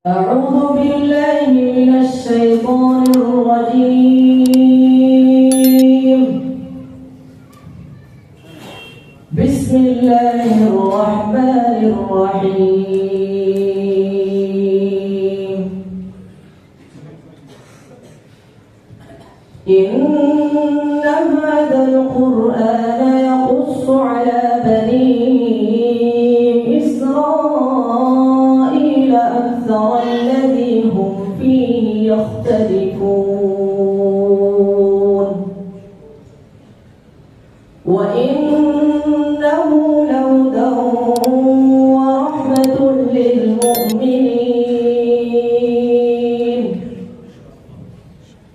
أعوذ بالله من الشيطان الرجيم. بسم الله الرحمن الرحيم. إن هذا القرآن يقص على بني إسرائيل أكثر الذي هم فيه يختلفون، وإنه لهدى ورحمة للمؤمنين.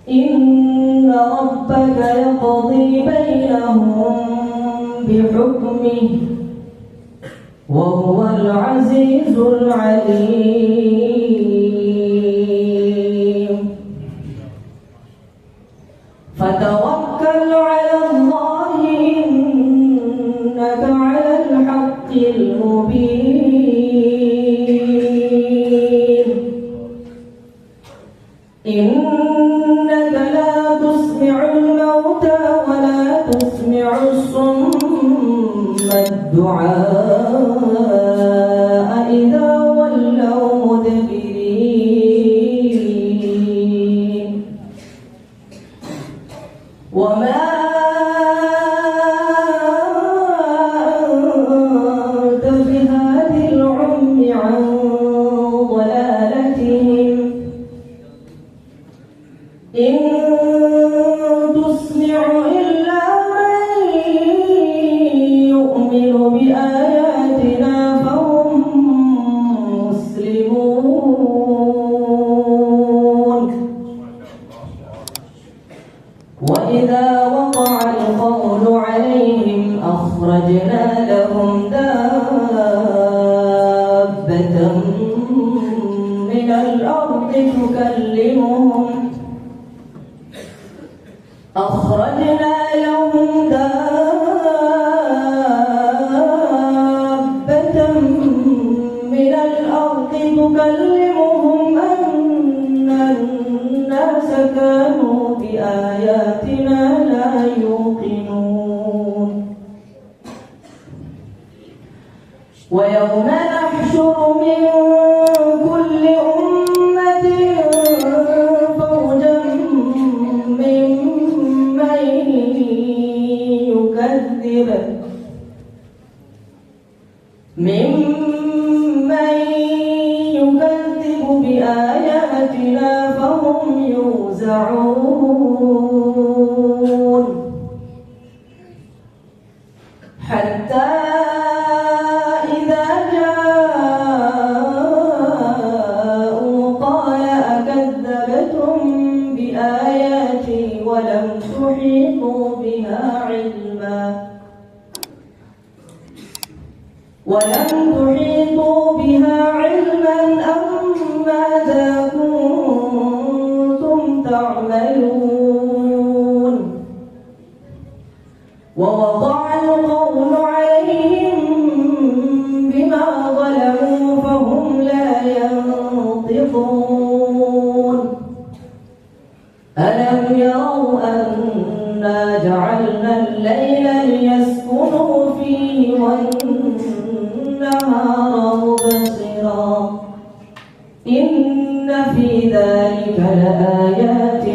إن ربك يقضي بينهم بحكمه وهو العزيز العليم. فتوكل على الله إنك على الحق المبين. إنك لا تسمع الموتى ولا تسمع الصم الدعاء إذا ولوا مدبرين. وما أنت بهاد العمي عن ضلالتهم، إن تسمع إلا من يؤمن بآياتنا فهم مسلمون. وإذا وقع القول عليهم أخرجنا لهم دابة من الأرض تكلمهم أن الناس كانوا بآياتنا لا يوقنون. ويوم نحشر من كل أمة فوجا ممن يكذب بآياتنا فهم يوزعون. حتى إذا جاءوا قال أكذبتم بآياتي ولم تحيطوا بها علما أم ماذا كنتم تعملون. ووقع القول عليهم بما ظلموا فهم لا ينطقون. ألم يروا أنا جعلنا الليل ليسكنوا فيه والنهار مبصرا إن في ذلك لآيات